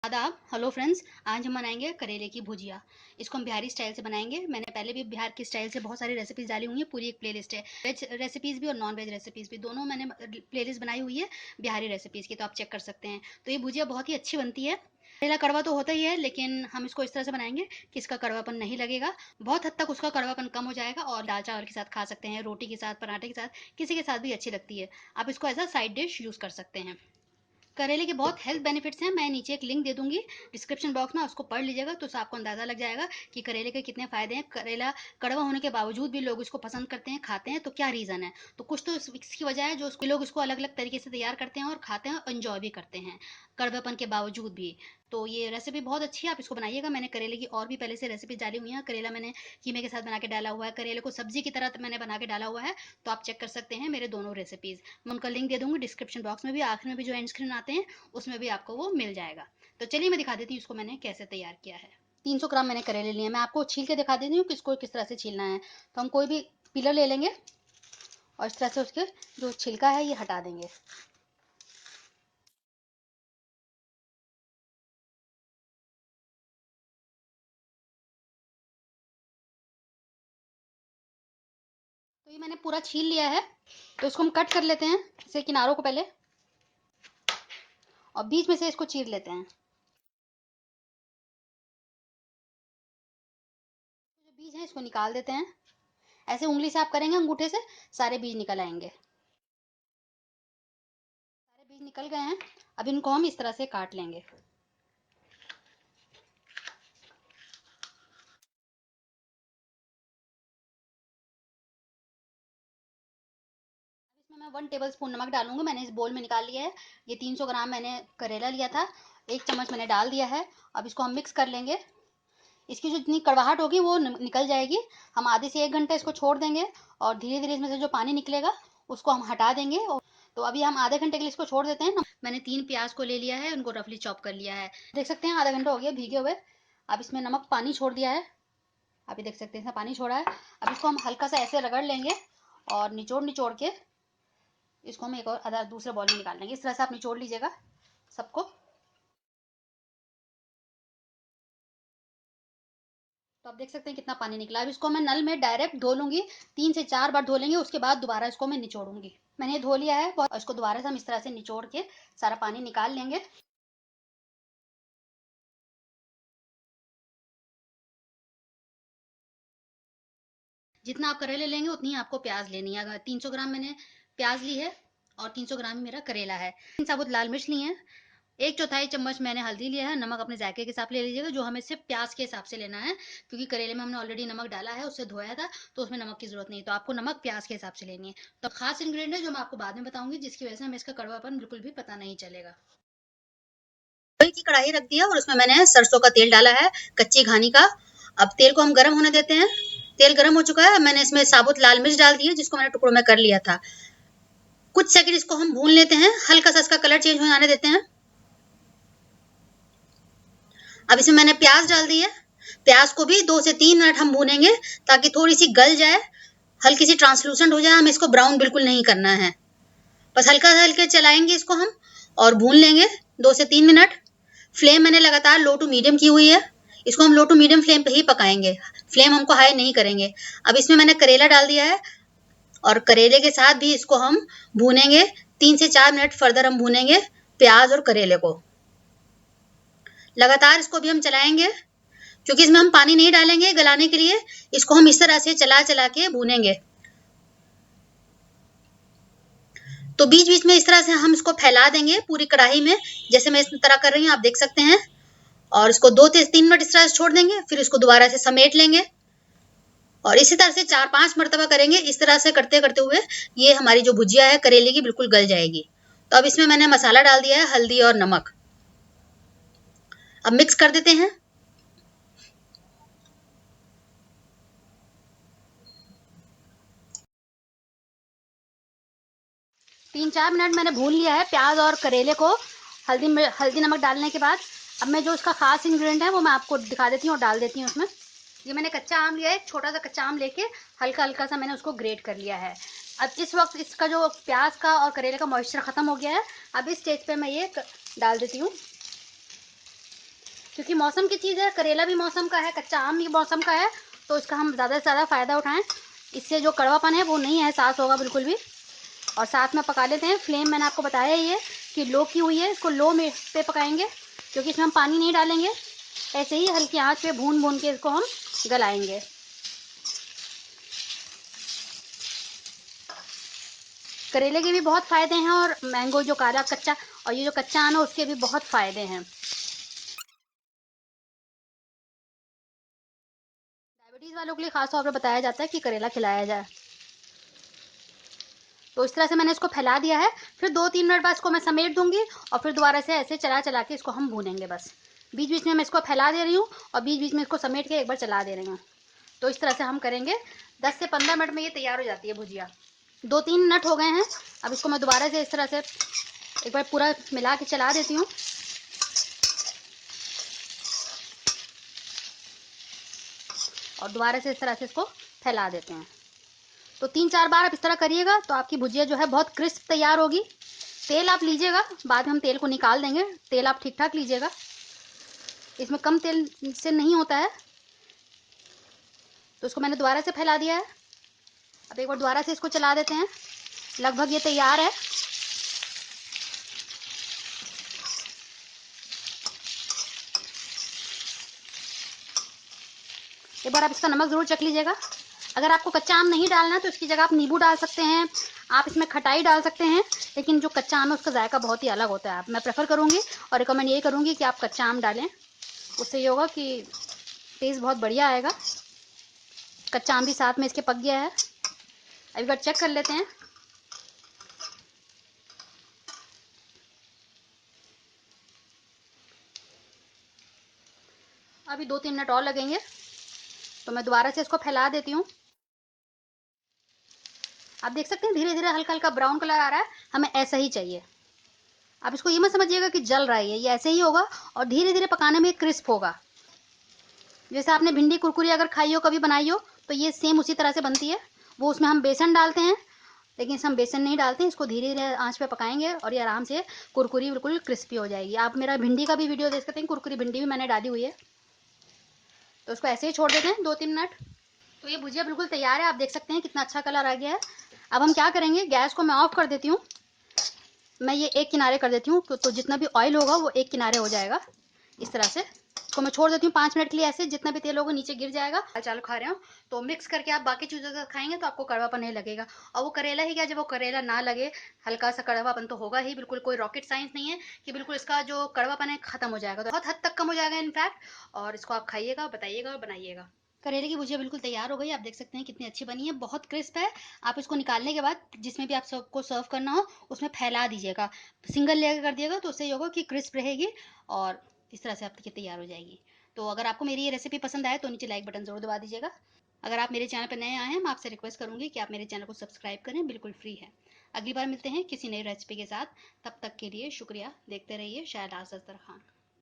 आदाब। Hello friends, आज हम बनाएंगे करेले की भुजिया। इसको हम बिहारी स्टाइल से बनाएंगे। मैंने पहले भी बिहार की स्टाइल से बहुत सारी रेसिपीज डाली हुई हैं, पूरी एक प्लेलिस्ट है। वेज रेसिपीज भी और नॉन वेज रेसिपीज भी, दोनों मैंने प्लेलिस्ट बनाई हुई है बिहारी रेसिपीज की, तो आप चेक कर सकते हैं। तो ये भुजिया बहुत ही अच्छी बनती है। करेला कड़वा तो होता ही है, लेकिन हम इसको इस तरह से बनाएंगे कि इसका कड़वापन नहीं लगेगा। बहुत हद तक उसका कड़वापन कम हो जाएगा और दाल चावल के साथ खा सकते हैं, रोटी के साथ, पराठे के साथ, किसी के साथ भी अच्छी लगती है। आप इसको as a side dish use कर सकते हैं। करेले के बहुत हेल्थ बेनिफिट्स हैं। मैं नीचे एक लिंक दे दूंगी डिस्क्रिप्शन बॉक्स में, उसको पढ़ लीजिएगा तो उससे आपको अंदाजा लग जाएगा कि करेले के कितने फायदे हैं। करेला कड़वा होने के बावजूद भी लोग इसको पसंद करते हैं, खाते हैं, तो क्या रीज़न है? तो कुछ तो इसकी वजह है जो उसको लोग इसको अलग अलग तरीके से तैयार करते हैं और खाते हैं और एंजॉय भी करते हैं कड़वेपन के बावजूद भी। तो ये रेसिपी बहुत अच्छी है, आप इसको बनाइएगा। मैंने करेले की और भी पहले से रेसिपी डाली हुई है। करेला मैंने कीमे के साथ बना के डाला हुआ है, करेले को सब्जी की तरह मैंने बना के डाला हुआ है। तो आप चेक कर सकते हैं मेरे दोनों रेसिपीज़। मैं उनका लिंक दे दूंगी डिस्क्रिप्शन बॉक्स में भी, आखिर में भी जो एंड स्क्रीन आते हैं उसमें भी आपको वो मिल जाएगा। तो चलिए मैं दिखा देती हूँ इसको मैंने कैसे तैयार किया है। 300 ग्राम मैंने करेले लिए हैं। मैं आपको छील के दिखा देती हूँ कि इसको किस तरह से छीलना है। तो हम कोई भी पीलर ले लेंगे और इस तरह से उसके जो छिलका है ये हटा देंगे। तो ये मैंने पूरा छील लिया है। तो इसको हम कट कर लेते हैं, इसे किनारों को पहले, और बीच में से इसको चीर लेते हैं। जो बीज है इसको निकाल देते हैं। ऐसे उंगली से आप करेंगे अंगूठे से, सारे बीज निकल आएंगे। सारे बीज निकल गए हैं। अब इनको हम इस तरह से काट लेंगे। इसमें मैं 1 टेबल स्पून नमक डालूंगी। मैंने इस बोल में निकाल लिया है। ये 300 ग्राम मैंने करेला लिया था, 1 चम्मच मैंने डाल दिया है। अब इसको हम मिक्स कर लेंगे। इसकी जो इतनी कड़वाहट होगी वो निकल जाएगी। हम आधे से 1 घंटा इसको छोड़ देंगे और धीरे धीरे इसमें से जो पानी निकलेगा उसको हम हटा देंगे। तो अभी हम आधे घंटे के लिए इसको छोड़ देते हैं। मैंने 3 प्याज को ले लिया है, उनको रफली चॉप कर लिया है। देख सकते हैं आधा घंटा हो गया भीगे हुए। अब इसमें नमक पानी छोड़ दिया है। अभी देख सकते हैं इसमें पानी छोड़ा है। अब इसको हम हल्का सा ऐसे रगड़ लेंगे और निचोड़ निचोड़ के इसको हम एक और आधा दूसरे बॉल में निकाल लेंगे। इस तरह से आप निचोड़ लीजिएगा सबको। तो आप देख सकते हैं कितना पानी निकला। अब इसको मैं नल में डायरेक्ट धो लूंगी। 3 से 4 बार धो लेंगे, उसके बाद दोबारा इसको मैं निचोड़ूंगी। मैंने ये धो लिया है और इसको दोबारा से हम इस तरह से निचोड़ के सारा पानी निकाल लेंगे। जितना आप करेले लेंगे उतनी ही आपको प्याज लेनी है। अगर 300 ग्राम मैंने प्याज ली है और 300 ग्राम मेरा करेला है। 3 साबुत लाल मिर्च ली है, 1/4 चम्मच मैंने हल्दी लिया है। नमक अपने जायके के हिसाब ले लीजिएगा, जो हमें सिर्फ प्याज के हिसाब से लेना है, क्योंकि करेले में हमने ऑलरेडी नमक डाला है, उससे धोया था, तो उसमें नमक की जरूरत नहीं। तो आपको नमक प्याज के हिसाब से लेनी है। तो खास इंग्रेडिएंट है जो मैं आपको बाद में बताऊंगी, जिसकी वजह से हमें इसका कड़वापन बिल्कुल भी पता नहीं चलेगा। लोहे की कढ़ाई रख दिया और उसमें मैंने सरसों का तेल डाला है, कच्ची घानी का। अब तेल को हम गर्म होने देते हैं। तेल गर्म हो चुका है। मैंने इसमें साबुत लाल मिर्च डाल दी है, जिसको मैंने टुकड़ों में कर लिया था। कुछ सेकंड इसको हम भून लेते हैं, हल्का सा इसका कलर चेंज हो जाने देते हैं। अब इसमें मैंने प्याज डाल दी है। प्याज को भी 2 से 3 मिनट हम भूनेंगे, ताकि थोड़ी सी गल जाए, हल्की सी ट्रांसलूसेंट हो जाए। हमें इसको ब्राउन बिल्कुल नहीं करना है, बस हल्का हल्के चलाएंगे इसको हम और भून लेंगे 2 से 3 मिनट। फ्लेम मैंने लगातार लो टू मीडियम की हुई है। इसको हम लो टू मीडियम फ्लेम पे ही पकाएंगे, फ्लेम हमको हाई नहीं करेंगे। अब इसमें मैंने करेला डाल दिया है और करेले के साथ भी इसको हम भूनेंगे। 3 से 4 मिनट फर्दर हम भूनेंगे प्याज और करेले को। लगातार इसको भी हम चलाएंगे, क्योंकि इसमें हम पानी नहीं डालेंगे गलाने के लिए। इसको हम इस तरह से चला चला के भूनेंगे। तो बीच बीच में इस तरह से हम इसको फैला देंगे पूरी कढ़ाई में, जैसे मैं इस तरह कर रही हूँ, आप देख सकते हैं। और इसको 2 से 3 मिनट इस तरह से छोड़ देंगे, फिर इसको दोबारा से समेट लेंगे और इसी तरह से 4-5 मरतबा करेंगे। इस तरह से करते करते हुए ये हमारी जो भुजिया है करेले की बिल्कुल गल जाएगी। तो अब इसमें मैंने मसाला डाल दिया है, हल्दी और नमक। अब मिक्स कर देते हैं। 3-4 मिनट मैंने भून लिया है प्याज और करेले को हल्दी नमक डालने के बाद। अब मैं जो इसका खास इंग्रेडिएंट है वो मैं आपको दिखा देती हूँ और डाल देती हूँ उसमें। ये मैंने कच्चा आम लिया है, एक छोटा सा कच्चा आम लेके हल्का हल्का सा मैंने उसको ग्रेट कर लिया है। अब इस वक्त इसका जो प्याज का और करेले का मॉइस्चर खत्म हो गया है। अब इस स्टेज पे मैं ये डाल देती हूँ। क्योंकि मौसम की चीज़ है, करेला भी मौसम का है, कच्चा आम भी मौसम का है, तो इसका हम ज़्यादा से ज़्यादा फ़ायदा उठाएं। इससे जो कड़वापन है वो नहीं एहसास होगा बिल्कुल भी। और साथ में पका लेते हैं। फ्लेम मैंने आपको बताया ही है कि लो की हुई है, इसको लो में पे पकाएंगे, क्योंकि इसमें हम पानी नहीं डालेंगे। ऐसे ही हल्की आंच पे भून भून के इसको हम गलाएंगे। करेले के भी बहुत फ़ायदे हैं, और मैंगो जो काला कच्चा और ये जो कच्चा आम है उसके भी बहुत फ़ायदे हैं। डायबिटीज़ वालों के लिए खास तौर पर बताया जाता है कि करेला खिलाया जाए। तो इस तरह से मैंने इसको फैला दिया है। फिर 2-3 मिनट बाद इसको मैं समेट दूंगी और फिर दोबारा से ऐसे चला चला के इसको हम भूनेंगे बस। बीच बीच में मैं इसको फैला दे रही हूँ और बीच बीच में इसको समेट के एक बार चला दे रही हूँ। तो इस तरह से हम करेंगे। 10 से 15 मिनट में ये तैयार हो जाती है भुजिया। 2-3 मिनट हो गए हैं। अब इसको मैं दोबारा से इस तरह से एक बार पूरा मिला के चला देती हूँ। और दोबारा से इस तरह से इसको फैला देते हैं। तो 3-4 बार आप इस तरह करिएगा तो आपकी भुजिया जो है बहुत क्रिस्प तैयार होगी। तेल आप लीजिएगा, बाद में हम तेल को निकाल देंगे। तेल आप ठीक ठाक लीजिएगा, इसमें कम तेल से नहीं होता है। तो इसको मैंने दोबारा से फैला दिया है। अब एक बार दोबारा से इसको चला देते हैं। लगभग ये तैयार है। एक बार आप इसका नमक ज़रूर चख लीजिएगा। अगर आपको कच्चा आम नहीं डालना है तो इसकी जगह आप नींबू डाल सकते हैं, आप इसमें खटाई डाल सकते हैं। लेकिन जो कच्चा आम है उसका जायका बहुत ही अलग होता है। मैं प्रेफर करूँगी और रिकमेंड ये करूँगी कि आप कच्चा आम डालें। उससे ये होगा कि टेस्ट बहुत बढ़िया आएगा। कच्चा आम भी साथ में इसके पक गया है। अब एक बार चेक कर लेते हैं। अभी 2-3 मिनट और लगेंगे, तो मैं दोबारा से इसको फैला देती हूँ। आप देख सकते हैं धीरे धीरे हल्का हल्का ब्राउन कलर आ रहा है। हमें ऐसा ही चाहिए। आप इसको ये मत समझिएगा कि जल रहा है, ये ऐसे ही होगा और धीरे धीरे पकाने में क्रिस्प होगा। जैसे आपने भिंडी कुरकुरी अगर खाई हो, कभी बनाई हो, तो ये सेम उसी तरह से बनती है। वो उसमें हम बेसन डालते हैं, लेकिन हम बेसन नहीं डालते हैं। इसको धीरे धीरे आंच पे पकाएंगे और ये आराम से कुरकुरी बिल्कुल क्रिस्पी हो जाएगी। आप मेरा भिंडी का भी वीडियो देख सकते हैं, कुरकुरी भिंडी भी मैंने डाली हुई है। तो इसको ऐसे ही छोड़ देते हैं 2-3 मिनट। तो ये भुजिया बिल्कुल तैयार है। आप देख सकते हैं कितना अच्छा कलर आ गया है। अब हम क्या करेंगे, गैस को मैं ऑफ कर देती हूँ। मैं ये एक किनारे कर देती हूँ, तो जितना भी ऑयल होगा वो एक किनारे हो जाएगा। इस तरह से इसको मैं छोड़ देती हूँ 5 मिनट के लिए। ऐसे जितना भी तेल होगा नीचे गिर जाएगा। चालू खा रहे हो तो मिक्स करके आप बाकी चीज़ों के साथ खाएंगे तो आपको कड़वापन नहीं लगेगा। और वो करेला ही क्या, जब वो करेला ना लगे, हल्का सा कड़वापन तो होगा ही। बिल्कुल कोई रॉकेट साइंस नहीं है कि बिल्कुल इसका जो कड़वापन है खत्म हो जाएगा। तो बहुत हद तक कम हो जाएगा इनफैक्ट। और इसको आप खाइएगा, बताइएगा और बनाइएगा। करेले की भुजिया बिल्कुल तैयार हो गई। आप देख सकते हैं कितनी अच्छी बनी है, बहुत क्रिस्प है। आप इसको निकालने के बाद जिसमें भी आप सबको सर्व करना हो उसमें फैला दीजिएगा। सिंगल लेयर कर दिएगा तो उससे ये होगा कि क्रिस्प रहेगी और इस तरह से आपकी तैयार हो जाएगी। तो अगर आपको मेरी ये रेसिपी पसंद आए तो नीचे लाइक बटन ज़रूर दबा दीजिएगा। अगर आप मेरे चैनल पर नए आए हैं, मैं आपसे रिक्वेस्ट करूंगी कि आप मेरे चैनल को सब्सक्राइब करें, बिल्कुल फ्री है। अगली बार मिलते हैं किसी नई रेसिपी के साथ। तब तक के लिए शुक्रिया। देखते रहिए शायद आज़ खान।